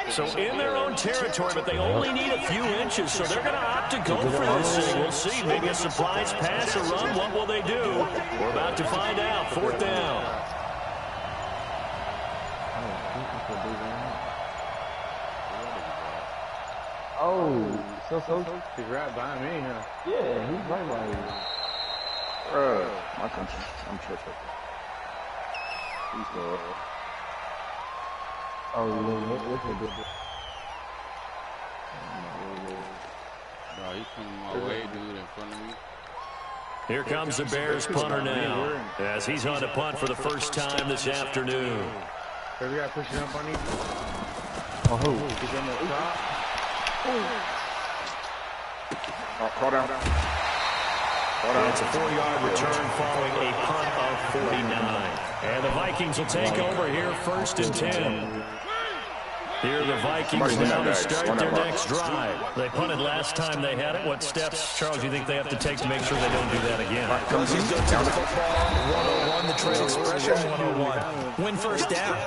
So in their own territory, but they only need a few inches, so they're going to opt to go for this thing. We'll see. Maybe a surprise pass or run. What will they do? We're about to find out. 4th down. Oh, he's right behind me, huh? Yeah, he's right behind me. My country. I'm tripping. He's good. Oh, look at this. No, he's coming my way, dude, in front of me. Here comes the Bears punter now, as he's on to punt for the first time this afternoon. We got pushing up on you. Oh, he's on the top. Oh, call down. It's a 4-yard return following a punt of 49. And the Vikings will take over here 1st and 10. Here are the Vikings now to start their next drive. They punted last time they had it. What steps, Charles, you think they have to take to make sure they don't do that again? Comes in, go to the football, 101, the trade expression, 101. Win first down.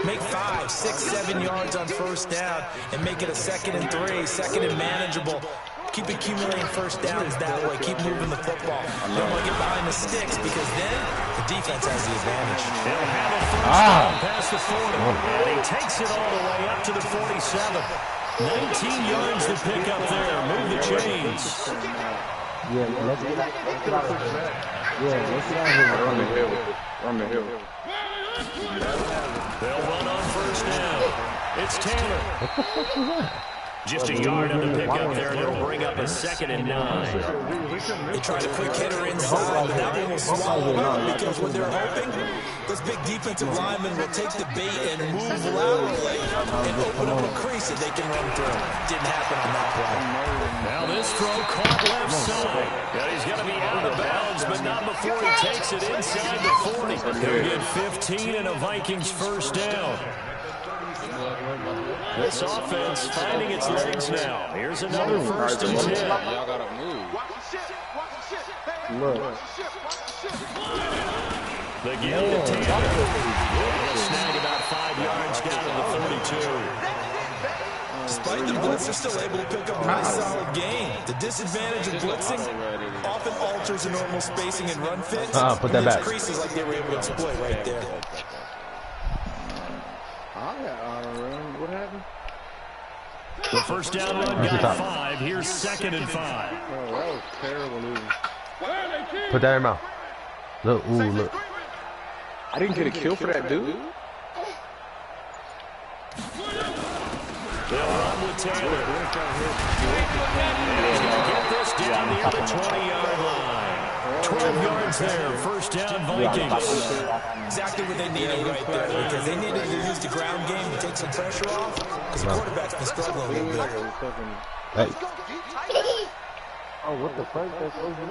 Make 5, 6, 7 yards on first down and make it a 2nd and 3, 2nd and manageable. Keep accumulating first downs that way. Keep moving the football. Don't want to get behind the sticks because then the defense has the advantage. He'll have a first down past the 40. And he takes it all the way up to the 47. 19 yards to pick up there. Move the chains. Yeah, let's get out of here. Yeah, let's get out of here. Run the hill. Run the hill. They'll run on first down. It's Taylor. What the fuck is that? Just a yard on the pickup there, and it'll bring up a 2nd and 9. They tried a quick hitter inside, but that one will swallow up because what they're hoping, this big defensive lineman will take the bait and move laterally and open up a crease that they can run through. Didn't happen on that play. Now this throw caught left side. Yeah, he's going to be out of bounds, but not before he takes it inside the 40. He'll get 15 and a Vikings first down. This offense finding its legs now. Here's another 1st and 10. Y'all gotta move. Look. The give to Taylor. He'll snag about 5 yards down to the 42. Despite the blitz, they're still able to pick up a nice solid gain. The disadvantage of blitzing often alters the normal spacing and run fits. Put that back. Creases like they were able to exploit right there. What happened? The first down run got 5. Here's 2nd and 5. Oh, that was terrible losing. Put that in your mouth. Look, ooh, look. I didn't get a kill for that dude. They'll run with Taylor. And he's going to get this down near the 20-yard line. 12 yards there. First down, Vikings. Exactly what they needed right there, because they needed to use the ground game to take some pressure off, because the quarterback's been struggling a little bit. Hey. Oh, what the fuck? That's so good.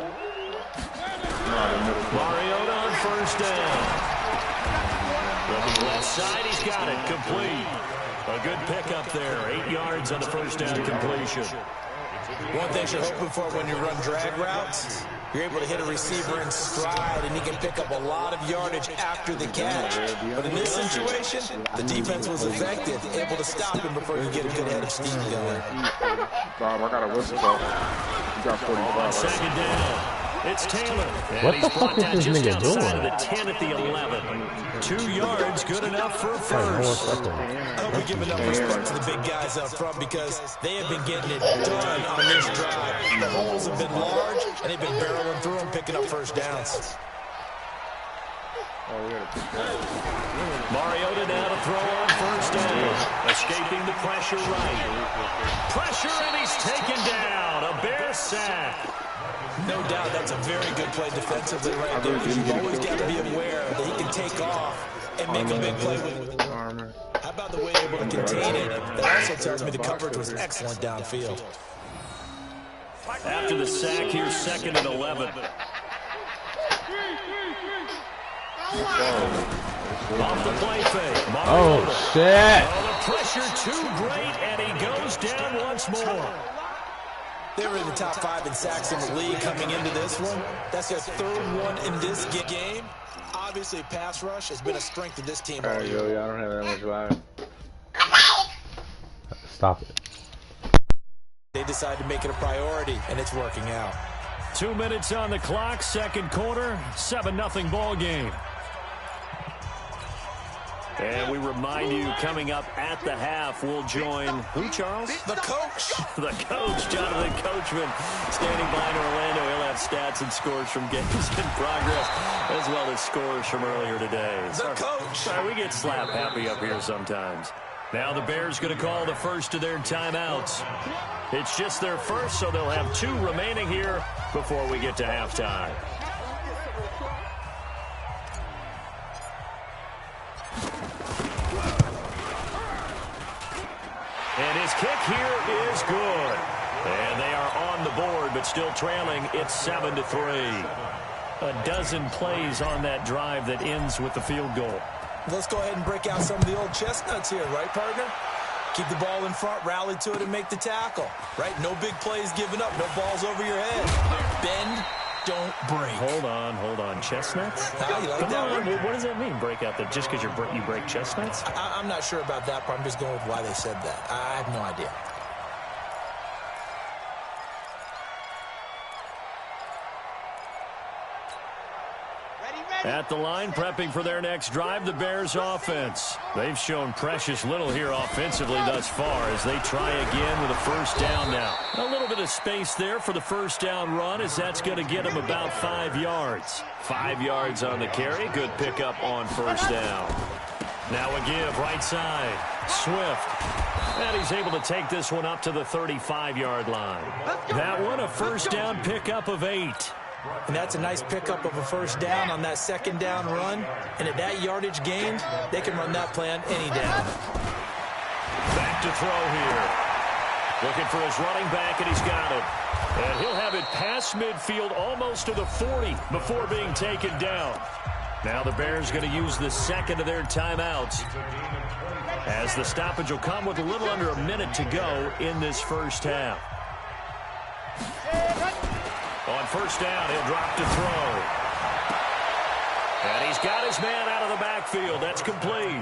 Mariota on first down. Looking left side, he's got it. Complete. A good pickup there. 8 yards on the first down completion. One thing you're hoping for when you run drag routes, you're able to hit a receiver in stride, and he can pick up a lot of yardage after the catch. But in this situation, the defense was effective, able to stop him before you get a good head of steam going. Bob, I got a whistle. You got 45. 2nd down. It's Taylor. What the fuck is this nigga doing? Outside of the 10 at the 11. 2 yards, good enough for a first. I hope we give enough respect to the big guys up front because they have been getting it done on this drive. The holes have been large, and they've been barreling through them, picking up first downs. Mariota now to throw on first down. Escaping the pressure right. Pressure, and he's taken down. A Bear sack. No doubt that's a very good play defensively right there, because you've always got to be aware that he can take off and make a big play with armor. How about the way they're able to contain it? That also tells me the coverage was excellent downfield. After the sack, here's 2nd and 11. Off the play fake. Oh, shit. Oh, the pressure too great, and he goes down once more. They were in the top 5 in sacks in the league coming into this one. That's their 3rd one in this game. Obviously, pass rush has been a strength of this team all year. Yo, I don't have that much life. Stop it. They decided to make it a priority, and it's working out. 2 minutes on the clock, second quarter, 7-0 ball game. And we remind you, coming up at the half, we'll join who, Charles? The coach. The coach, Jonathan Coachman, standing by in Orlando. He'll have stats and scores from games in progress, as well as scores from earlier today. The coach. Sorry, we get slap happy up here sometimes. Now the Bears going to call the first of their timeouts. It's just their first, so they'll have 2 remaining here before we get to halftime. And his kick here is good. And they are on the board, but still trailing. It's 7-3. A dozen plays on that drive that ends with the field goal. Let's go ahead and break out some of the old chestnuts here, right, partner? Keep the ball in front, rally to it, and make the tackle, right? No big plays given up, no balls over your head. Bend, don't break. Hold on. Chestnuts? You like that one? What does that mean, break out? Just because you break chestnuts? I'm not sure about that part. I'm just going with why they said that. I have no idea. At the line, prepping for their next drive, the Bears offense. They've shown precious little here offensively thus far as they try again with a first down now. A little bit of space there for the first down run as that's going to get them about 5 yards. 5 yards on the carry. Good pickup on first down. Now a give right side. Swift. And he's able to take this one up to the 35-yard line. That one a first down pickup of 8. And that's a nice pickup of a first down on that second down run. And at that yardage gained, they can run that play on any down. Back to throw here. Looking for his running back, and he's got it. And he'll have it past midfield almost to the 40 before being taken down. Now the Bears going to use the second of their timeouts, as the stoppage will come with a little under a minute to go in this first half. On first down, he'll drop to throw. And he's got his man out of the backfield. That's complete.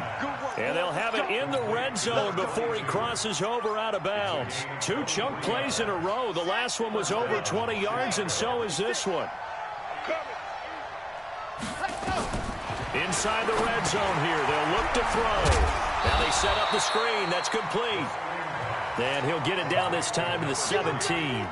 And they'll have it in the red zone before he crosses over out of bounds. 2 chunk plays in a row. The last one was over 20 yards, and so is this one. Inside the red zone here, they'll look to throw. Now they set up the screen. That's complete. And he'll get it down this time to the 17.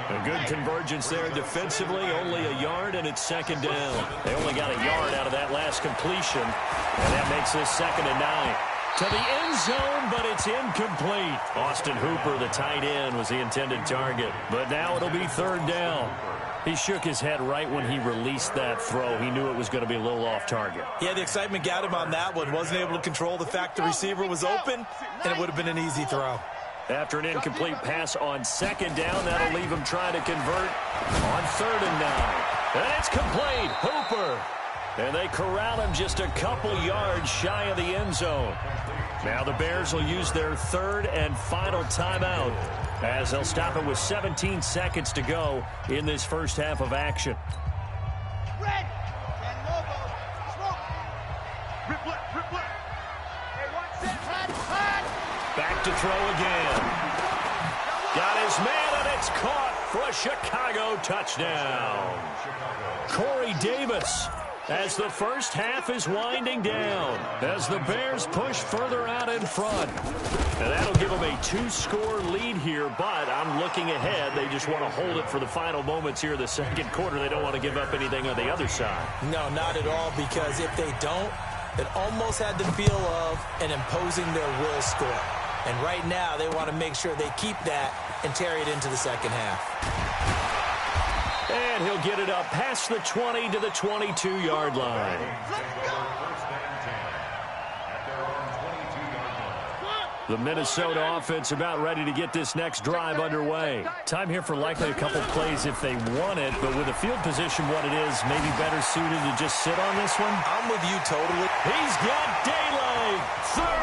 A good convergence there defensively, only a yard, and it's second down. They only got a yard out of that last completion, and that makes this 2nd and 9. To the end zone, but it's incomplete. Austin Hooper, the tight end, was the intended target, but now it'll be 3rd down. He shook his head right when he released that throw. He knew it was going to be a little off target. Yeah, the excitement got him on that one. Wasn't able to control the fact the receiver was open, and it would have been an easy throw. After an incomplete pass on 2nd down, that'll leave him trying to convert on 3rd and 9. And it's complete. Hooper. And they corral him just a couple yards shy of the end zone. Now the Bears will use their 3rd and final timeout, as they'll stop it with 17 seconds to go in this first half of action. Red. And logo. Smoke. Rip left. Rip left. Hey, watch it. Back to throw again. Got his man, and it's caught for a Chicago touchdown. Corey Davis, as the first half is winding down, as the Bears push further out in front. And that'll give them a 2-score lead here, but I'm looking ahead. They just want to hold it for the final moments here of the second quarter. They don't want to give up anything on the other side. No, not at all, because if they don't, it almost had the feel of an imposing their will score. And right now, they want to make sure they keep that and carry it into the second half. And he'll get it up past the 20 to the 22-yard line. The Minnesota offense about ready to get this next drive underway. Time here for likely a couple plays if they want it, but with the field position what it is, maybe better suited to just sit on this one. I'm with you totally. He's got daylight.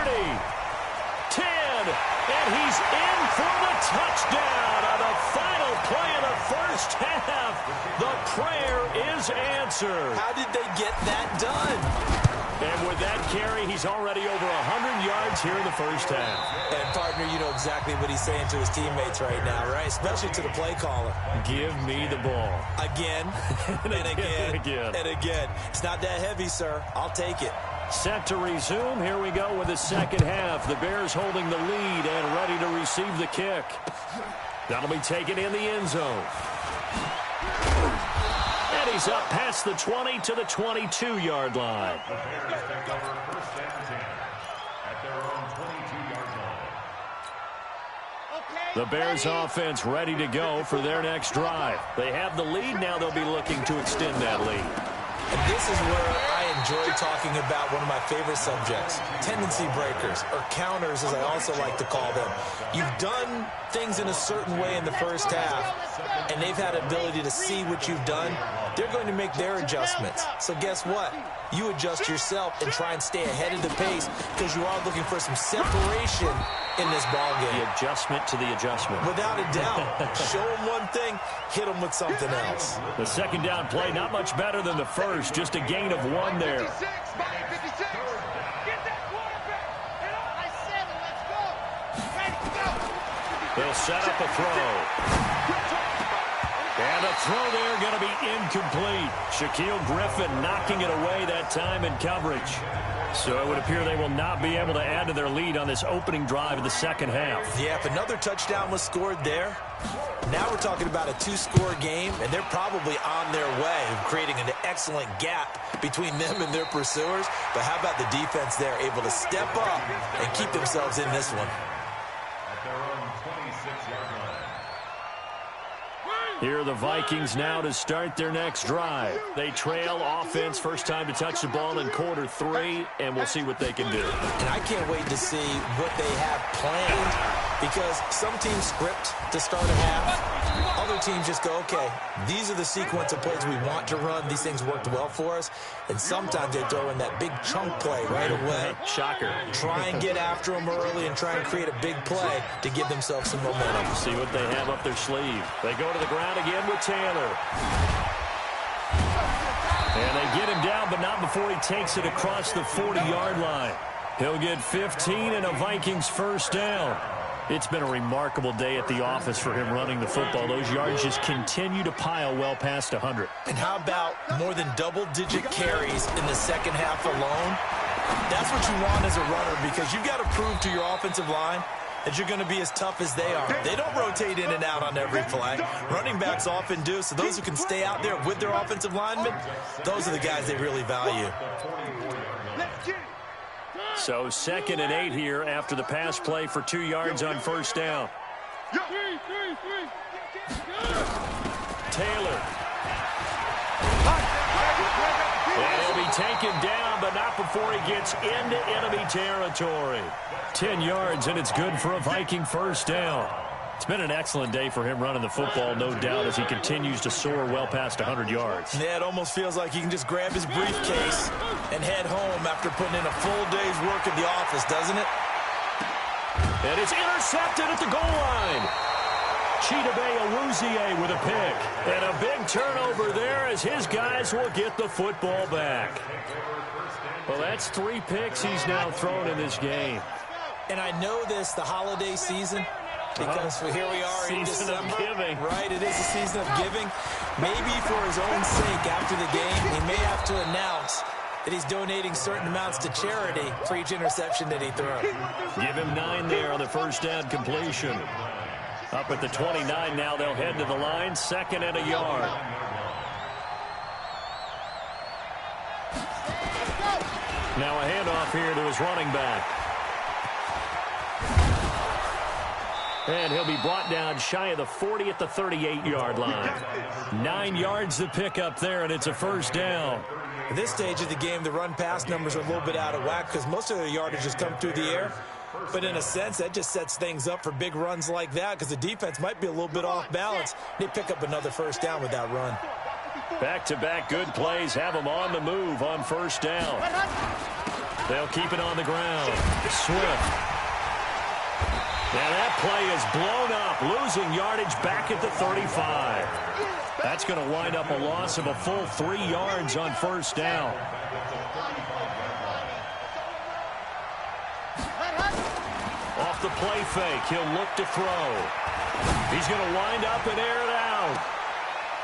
30, 10, and he's in for the touchdown on the final play of the first half. The prayer is answered. How did they get that done? And with that carry, he's already over 100 yards here in the first half. And, partner, you know exactly what he's saying to his teammates right now, right? Especially to the play caller. Give me the ball. Again, and again, and again. It's not that heavy, sir. I'll take it. Set to resume. Here we go with the second half. The Bears holding the lead and ready to receive the kick. That'll be taken in the end zone. And he's up past the 20 to the 22-yard line. The Bears take over first and 10 at their own 22-yard line. The Bears offense ready to go for their next drive. They have the lead. Now they'll be looking to extend that lead. And this is where I enjoy talking about one of my favorite subjects, tendency breakers, or counters as I also like to call them. You've done things in a certain way in the first half, and they've had ability to see what you've done. They're going to make their adjustments. So guess what? You adjust yourself and try and stay ahead of the pace because you are looking for some separation in this ballgame. The adjustment to the adjustment. Without a doubt. Show them one thing, hit them with something else. The second down play, not much better than the first. Just a gain of 1 there. They'll set up a throw. And a throw there going to be incomplete. Shaquille Griffin knocking it away that time in coverage. So it would appear they will not be able to add to their lead on this opening drive of the second half. Yeah, if another touchdown was scored there, now we're talking about a 2-score game, and they're probably on their way of creating an excellent gap between them and their pursuers. But how about the defense there, able to step up and keep themselves in this one? At their own 26-yard line. Here are the Vikings now to start their next drive. They trail offense, first time to touch the ball in quarter 3, and we'll see what they can do. And I can't wait to see what they have planned, because some teams script to start a half. Other teams just go, okay, these are the sequence of plays we want to run. These things worked well for us. And sometimes they throw in that big chunk play right away. Shocker. Try and get after them early and try and create a big play to give themselves some momentum. See what they have up their sleeve. They go to the ground again with Taylor. And they get him down, but not before he takes it across the 40-yard line. He'll get 15 and a Vikings first down. It's been a remarkable day at the office for him running the football. Those yards just continue to pile well past 100. And how about more than double-digit carries in the second half alone? That's what you want as a runner, because you've got to prove to your offensive line that you're going to be as tough as they are. They don't rotate in and out on every play. Running backs often do, so those who can stay out there with their offensive linemen, those are the guys they really value. So 2nd and 8 here after the pass play for 2 yards on first down. Taylor. And he'll be taken down, but not before he gets into enemy territory. 10 yards, and it's good for a Viking first down. It's been an excellent day for him running the football, no doubt, as he continues to soar well past 100 yards. Yeah, it almost feels like he can just grab his briefcase and head home after putting in a full day's work at the office, doesn't it? And it's intercepted at the goal line. Chidobe Awuzie with a pick. And a big turnover there as his guys will get the football back. Well, that's 3 picks he's now thrown in this game. And I know this, the holiday season, because here we are in December. Season of giving. Right, it is a season of giving. Maybe for his own sake after the game, he may have to announce that he's donating certain amounts to charity for each interception that he throws. Give him 9 there on the first down completion. Up at the 29 now, they'll head to the line, 2nd and a yard. Now a handoff here to his running back. And he'll be brought down shy of the 40 at the 38-yard line. 9 yards to pick up there, and it's a first down. At this stage of the game, the run-pass numbers are a little bit out of whack because most of their yardage has come through the air. But in a sense, that just sets things up for big runs like that because the defense might be a little bit off balance. They pick up another first down with that run. Back-to-back good plays have them on the move on first down. They'll keep it on the ground. Swift. Now that play is blown up, losing yardage back at the 35. That's going to wind up a loss of a full 3 yards on first down. the play fake. He'll look to throw. He's going to wind up and air it out.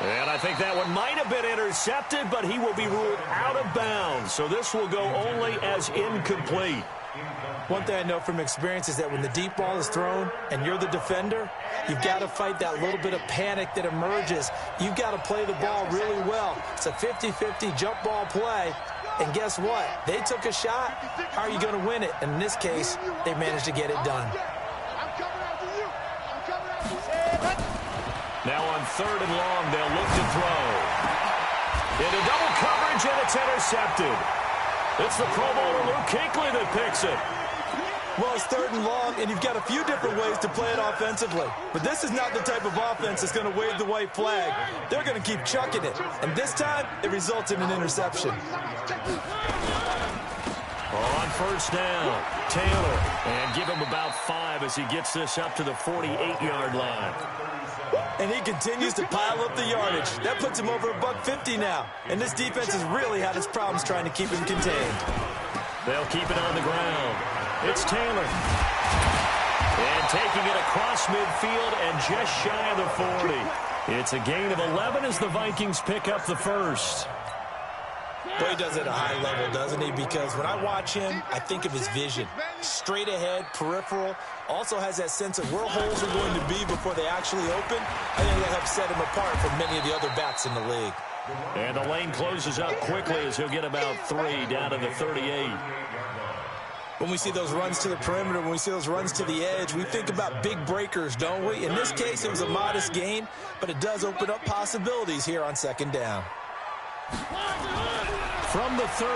And I think that one might have been intercepted, but he will be ruled out of bounds. So this will go only as incomplete. One thing I know from experience is that when the deep ball is thrown and you're the defender, you've got to fight that little bit of panic that emerges. You've got to play the ball really well. It's a 50-50 jump ball play. And guess what? They took a shot. How are you going to win it? And in this case, they managed to get it done. Now on 3rd and long, they'll look to throw. Into double coverage, and it's intercepted. It's the Pro Bowler Luke Kuechly that picks it. Well, it's 3rd and long, and you've got a few different ways to play it offensively. But this is not the type of offense that's going to wave the white flag. They're going to keep chucking it. And this time, it results in an interception. On 1st down, Taylor. And give him about 5 as he gets this up to the 48-yard line. And he continues to pile up the yardage. That puts him over $150 now. And this defense has really had its problems trying to keep him contained. They'll keep it on the ground. It's Taylor. And taking it across midfield and just shy of the 40. It's a gain of 11 as the Vikings pick up the first. Boy, he does it at a high level, doesn't he? Because when I watch him, I think of his vision. Straight ahead, peripheral. Also has that sense of where holes are going to be before they actually open. I think that helps set him apart from many of the other backs in the league. And the lane closes up quickly as he'll get about 3 down to the 38. When we see those runs to the perimeter, when we see those runs to the edge, we think about big breakers, don't we? In this case, it was a modest gain, but it does open up possibilities here on 2nd down. From the 38,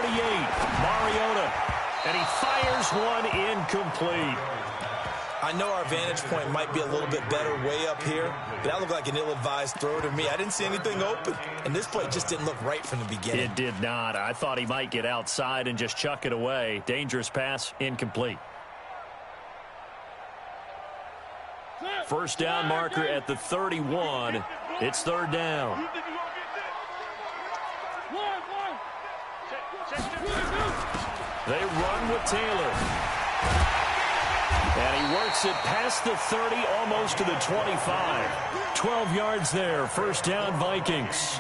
Mariota, and he fires one incomplete. I know our vantage point might be a little bit better way up here, but that looked like an ill-advised throw to me. I didn't see anything open, and this play just didn't look right from the beginning. It did not. I thought he might get outside and just chuck it away. Dangerous pass, incomplete. 1st down marker at the 31. It's 3rd down. They run with Taylor. And he works it past the 30, almost to the 25. 12 yards there, 1st down Vikings.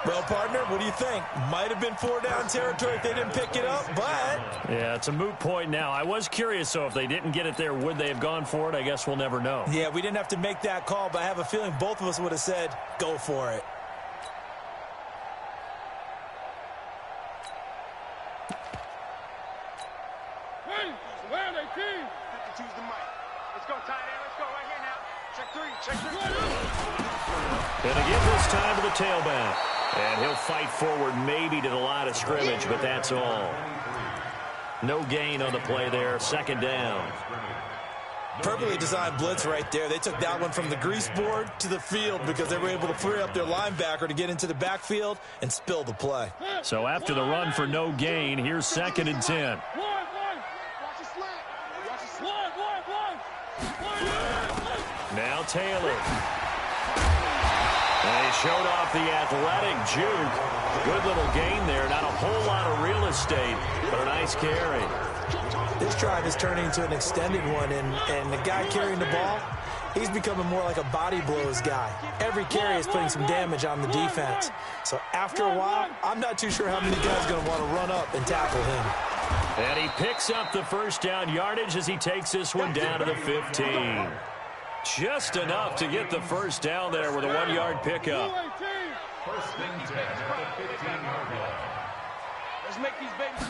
Well, partner, what do you think? Might have been 4-down territory if they didn't pick it up, but... Yeah, it's a moot point now. I was curious, so if they didn't get it there, would they have gone for it? I guess we'll never know. Yeah, we didn't have to make that call, but I have a feeling both of us would have said, go for it. And again this time to the tailback. And he'll fight forward maybe to the line of scrimmage, but that's all. No gain on the play there. 2nd down. Perfectly designed blitz right there. They took that one from the grease board to the field because they were able to free up their linebacker to get into the backfield and spill the play. So after the run for no gain, here's 2nd and 10. Now Taylor. And he showed off the athletic juke. Good little gain there. Not a whole lot of real estate, but a nice carry. This drive is turning into an extended one, and the guy carrying the ball, he's becoming more like a body blows guy. Every carry is putting some damage on the defense. So after a while, I'm not too sure how many guys are going to want to run up and tackle him. And he picks up the 1st down yardage as he takes this one down to the 15. Just enough to get the 1st down there with a 1-yard pickup. 1st and 10 at the 15-yard line. Let's make these babies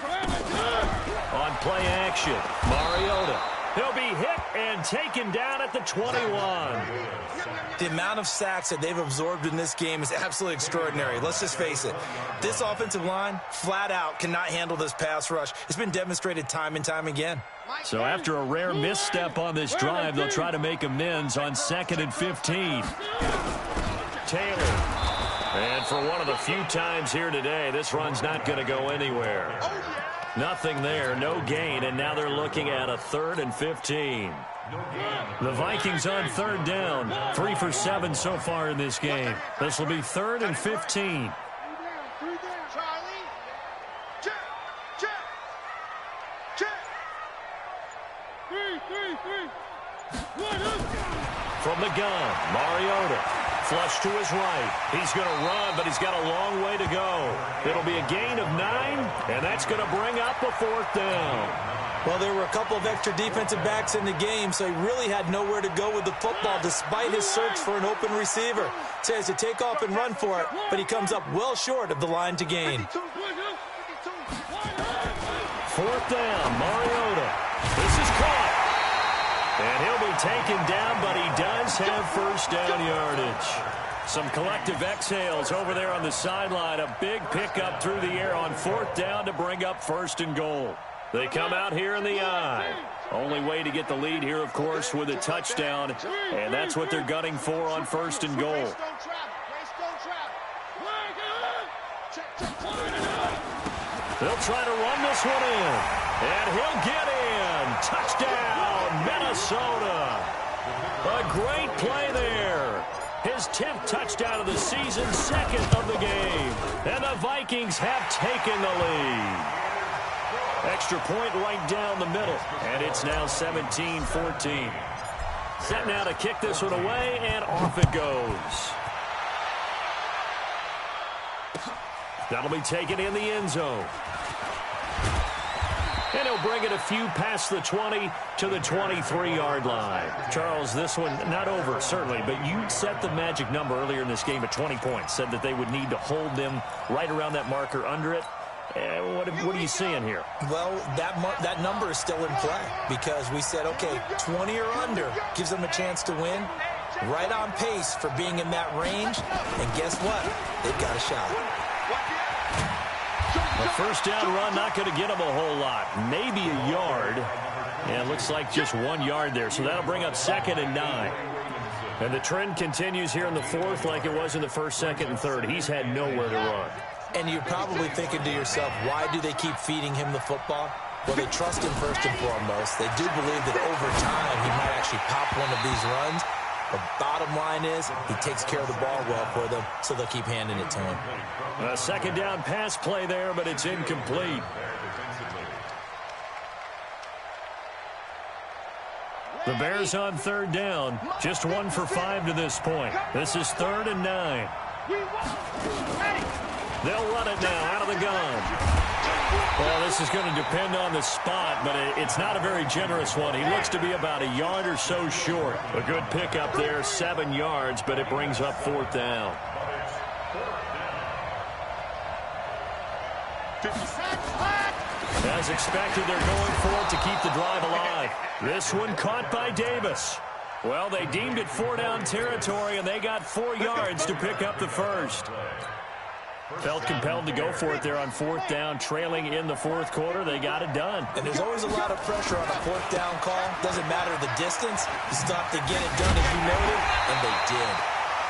On play action, Mariota. He'll be hit and taken down at the 21. The amount of sacks that they've absorbed in this game is absolutely extraordinary. Let's just face it. This offensive line, flat out, cannot handle this pass rush. It's been demonstrated time and time again. So after a rare misstep on this drive, they'll try to make amends on 2nd and 15. Taylor. And for one of the few times here today, this run's not going to go anywhere. Nothing there, no gain, and now they're looking at a 3rd and 15. The Vikings on 3rd down, 3 for 7 so far in this game. This will be 3rd and 15. From the gun, Mariota. Flush to his right. He's going to run, but he's got a long way to go. It'll be a gain of 9, and that's going to bring up a 4th down. Well, there were a couple of extra defensive backs in the game, so he really had nowhere to go with the football despite his search for an open receiver. So he has to take off and run for it, but he comes up well short of the line to gain. 4th down, Mariota. This is caught. And he'll be taken down, but he does have 1st down yardage. Some collective exhales over there on the sideline. A big pickup through the air on 4th down to bring up 1st and goal. They come out here in the I. Only way to get the lead here, of course, with a touchdown. And that's what they're gunning for on 1st and goal. They'll try to run this one in. And he'll get in. Touchdown, Minnesota. A great play there. His 10th touchdown of the season, 2nd of the game. And the Vikings have taken the lead. Extra point right down the middle. And it's now 17-14. Set now to kick this one away, and off it goes. That'll be taken in the end zone. And he'll bring it a few past the 20 to the 23-yard line. Charles, this one not over, certainly, but you set the magic number earlier in this game at 20 points. Said that they would need to hold them right around that marker under it. What are you seeing here? Well, that number is still in play because we said, okay, 20 or under gives them a chance to win. Right on pace for being in that range. And guess what? They've got a shot. A 1st down run not going to get them a whole lot. Maybe a yard. And it looks like just 1 yard there. So that'll bring up 2nd and 9. And the trend continues here in the 4th like it was in the 1st, 2nd, and 3rd. He's had nowhere to run. And you're probably thinking to yourself, why do they keep feeding him the football? Well, they trust him first and foremost. They do believe that over time he might actually pop one of these runs. The bottom line is he takes care of the ball well for them, so they'll keep handing it to him. A 2nd down pass play there, but it's incomplete. The Bears on 3rd down. Just 1 for 5 to this point. This is 3rd and 9. They'll run it now out of the gun. Well, this is going to depend on the spot, but it's not a very generous one. He looks to be about a yard or so short. A good pickup there, 7 yards, but it brings up 4th down. As expected, they're going for it to keep the drive alive. This one caught by Davis. Well, they deemed it 4-down territory, and they got 4 yards to pick up the 1st. Felt compelled to go for it there on 4th down, trailing in the 4th quarter. They got it done. And there's always a lot of pressure on a 4th down call. Doesn't matter the distance. You still have to get it done as you noted, and they did.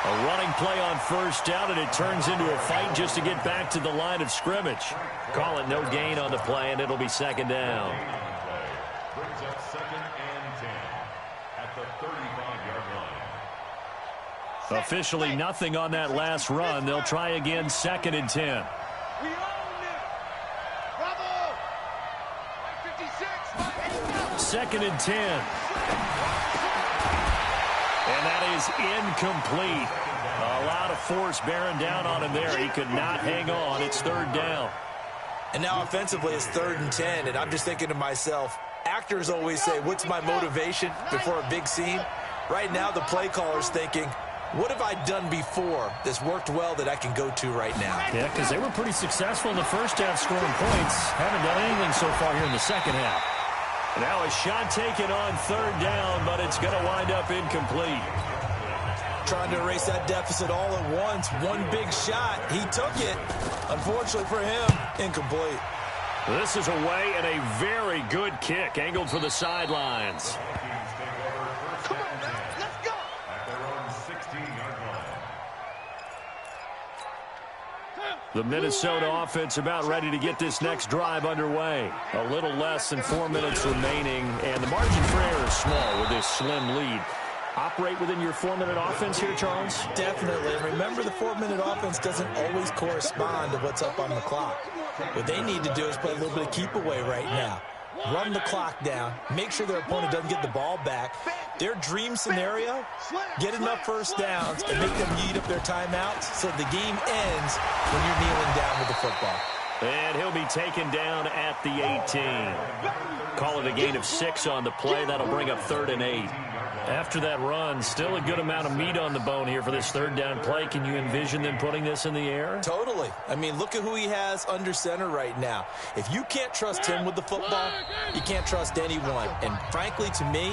A running play on 1st down, and it turns into a fight just to get back to the line of scrimmage. Call it no gain on the play, and it'll be 2nd down. Brings up 2nd and 10 at the 35-yard line. Officially nothing on that last run. They'll try again, 2nd and 10. We own it. Bravo. 56. 2nd and 10. And that is incomplete. A lot of force bearing down on him there. He could not hang on. It's 3rd down. And now offensively it's 3rd and 10, and I'm just thinking to myself, actors always say, what's my motivation before a big scene? Right now the play caller's thinking, what have I done before that's worked well that I can go to right now? Yeah, because they were pretty successful in the 1st half scoring points. Haven't done anything so far here in the 2nd half. Now a shot taken on 3rd down, but it's going to wind up incomplete. Trying to erase that deficit all at once. One big shot. He took it. Unfortunately for him, incomplete. This is away and a very good kick angled for the sidelines. Come on, man. Let's go. At their own 16-yard line. The Minnesota offense about ready to get this next drive underway. A little less than 4 minutes remaining, and the margin for error is small with this slim lead. Operate within your 4-minute offense here, Charles? Definitely. And remember, the 4-minute offense doesn't always correspond to what's up on the clock. What they need to do is play a little bit of keep away right now. run the clock down, make sure their opponent doesn't get the ball back. Their dream scenario, get enough first downs and make them eat up their timeouts so the game ends when you're kneeling down with the football. And he'll be taken down at the 18. Call it a gain of 6 on the play. That'll bring up 3rd and 8. After that run, still a good amount of meat on the bone here for this 3rd down play. Can you envision them putting this in the air? Totally. I mean, look at who he has under center right now. If you can't trust him with the football, you can't trust anyone. And frankly, to me,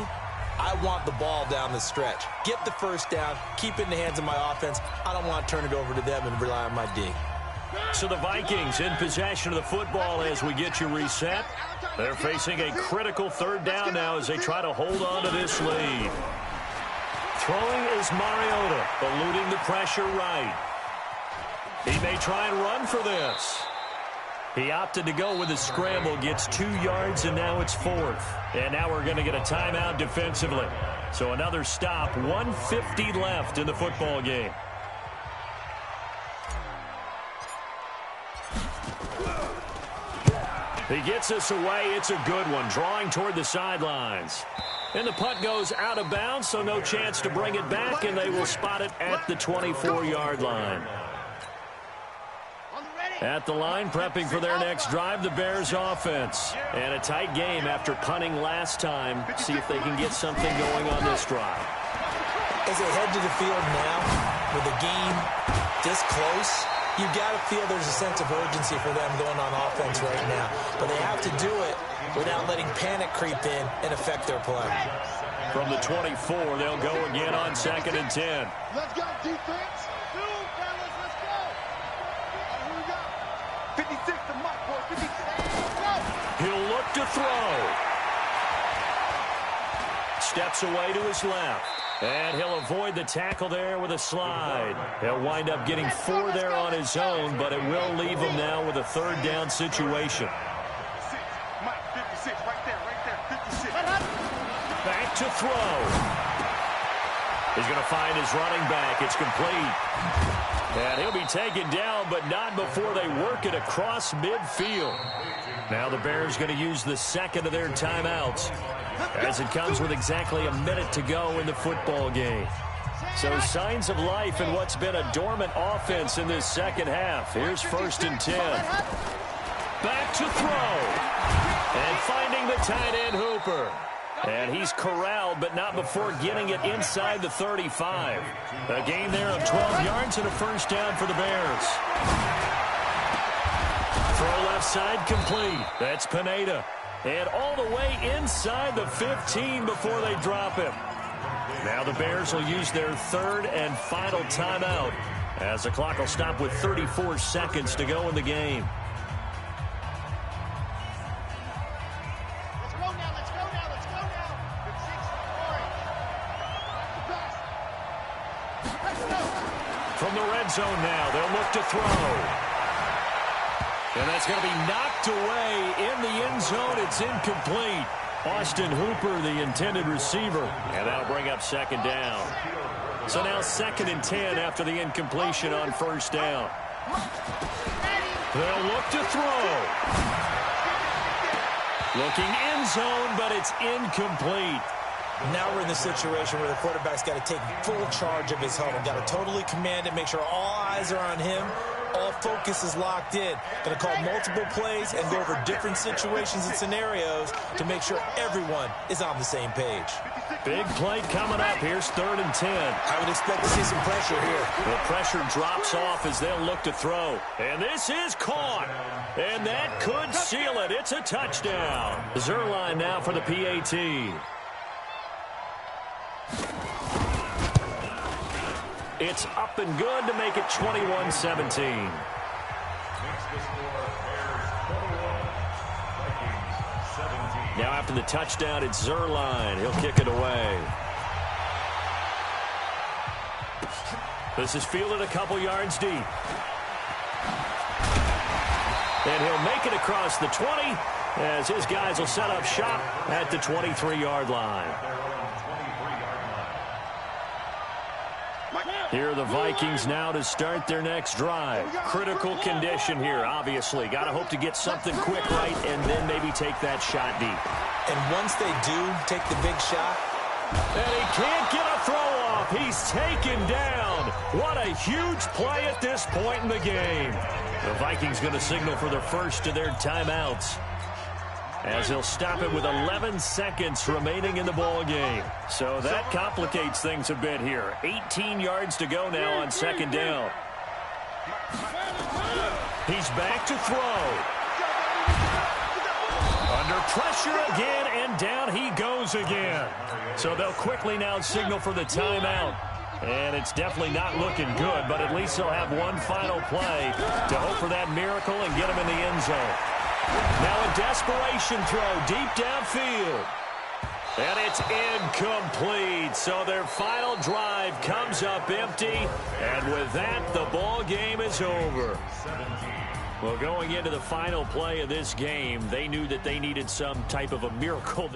I want the ball down the stretch. Get the first down, keep it in the hands of my offense. I don't want to turn it over to them and rely on my D. So the Vikings in possession of the football as we get you reset. They're facing a critical 3rd down now as they try to hold on to this lead. Throwing is Mariota, eluding the pressure right. He may try and run for this. He opted to go with a scramble, gets 2 yards, and now it's 4th. And now we're going to get a timeout defensively. So another stop, 1:50 left in the football game. He gets us away. It's a good one, drawing toward the sidelines. And the punt goes out of bounds, so no chance to bring it back, and they will spot it at the 24-yard line. At the line, prepping for their next drive, the Bears offense. And a tight game after punting last time. See if they can get something going on this drive. As they head to the field now, with the game this close, you've got to feel there's a sense of urgency for them going on offense right now. But they have to do it without letting panic creep in and affect their play. From the 24, they'll go again on 2nd and 10. Let's go, defense. Let's go. Here we go. 56 to Mike, boy. 56. He'll look to throw. Steps away to his left. And he'll avoid the tackle there with a slide. He'll wind up getting 4 there on his own, but it will leave him now with a 3rd down situation. Mike, 56, right there, 56. Back to throw. He's going to find his running back. It's complete. And he'll be taken down, but not before they work it across midfield. Now the Bears going to use the 2nd of their timeouts, as it comes with exactly a minute to go in the football game. So signs of life in what's been a dormant offense in this 2nd half. Here's 1st and 10. Back to throw. And finding the tight end Hooper. And he's corralled, but not before getting it inside the 35. A gain there of 12 yards and a 1st down for the Bears. Throw left side complete. That's Pineda. And all the way inside the 15 before they drop him. Now the Bears will use their 3rd and final timeout, as the clock will stop with 34 seconds to go in the game. Let's go now. From the red zone now, they'll look to throw. And that's going to be knocked away in the end zone. It's incomplete. Austin Hooper, the intended receiver. And that'll bring up 2nd down. So now 2nd and 10 after the incompletion on 1st down. They'll look to throw. Looking end zone, but it's incomplete. Now we're in the situation where the quarterback's got to take full charge of his huddle. Got to totally command it, make sure all eyes are on him. All focus is locked in. Going to call multiple plays and go over different situations and scenarios to make sure everyone is on the same page. Big play coming up. Here's 3rd and 10. I would expect to see some pressure here. The pressure drops off as they'll look to throw. And this is caught. And that could seal it. It's a touchdown. Zerline now for the PAT. It's up and good to make it 21-17. Now after the touchdown, it's Zerline. He'll kick it away. This is fielded a couple yards deep. And he'll make it across the 20 as his guys will set up shop at the 23-yard line. Here are the Vikings now to start their next drive. Critical condition here, obviously. Got to hope to get something quick right and then maybe take that shot deep. And once they do take the big shot, and he can't get a throw off. He's taken down. What a huge play at this point in the game. The Vikings going to signal for the first of their timeouts, as he'll stop it with 11 seconds remaining in the ball game. So that complicates things a bit here. 18 yards to go now on second down. He's back to throw. Under pressure again, and down he goes again. So they'll quickly now signal for the timeout. And it's definitely not looking good, but at least they'll have one final play to hope for that miracle and get him in the end zone. Now a desperation throw deep downfield. And it's incomplete. So their final drive comes up empty. And with that, the ball game is over. Well, going into the final play of this game, they knew that they needed some type of a miracle.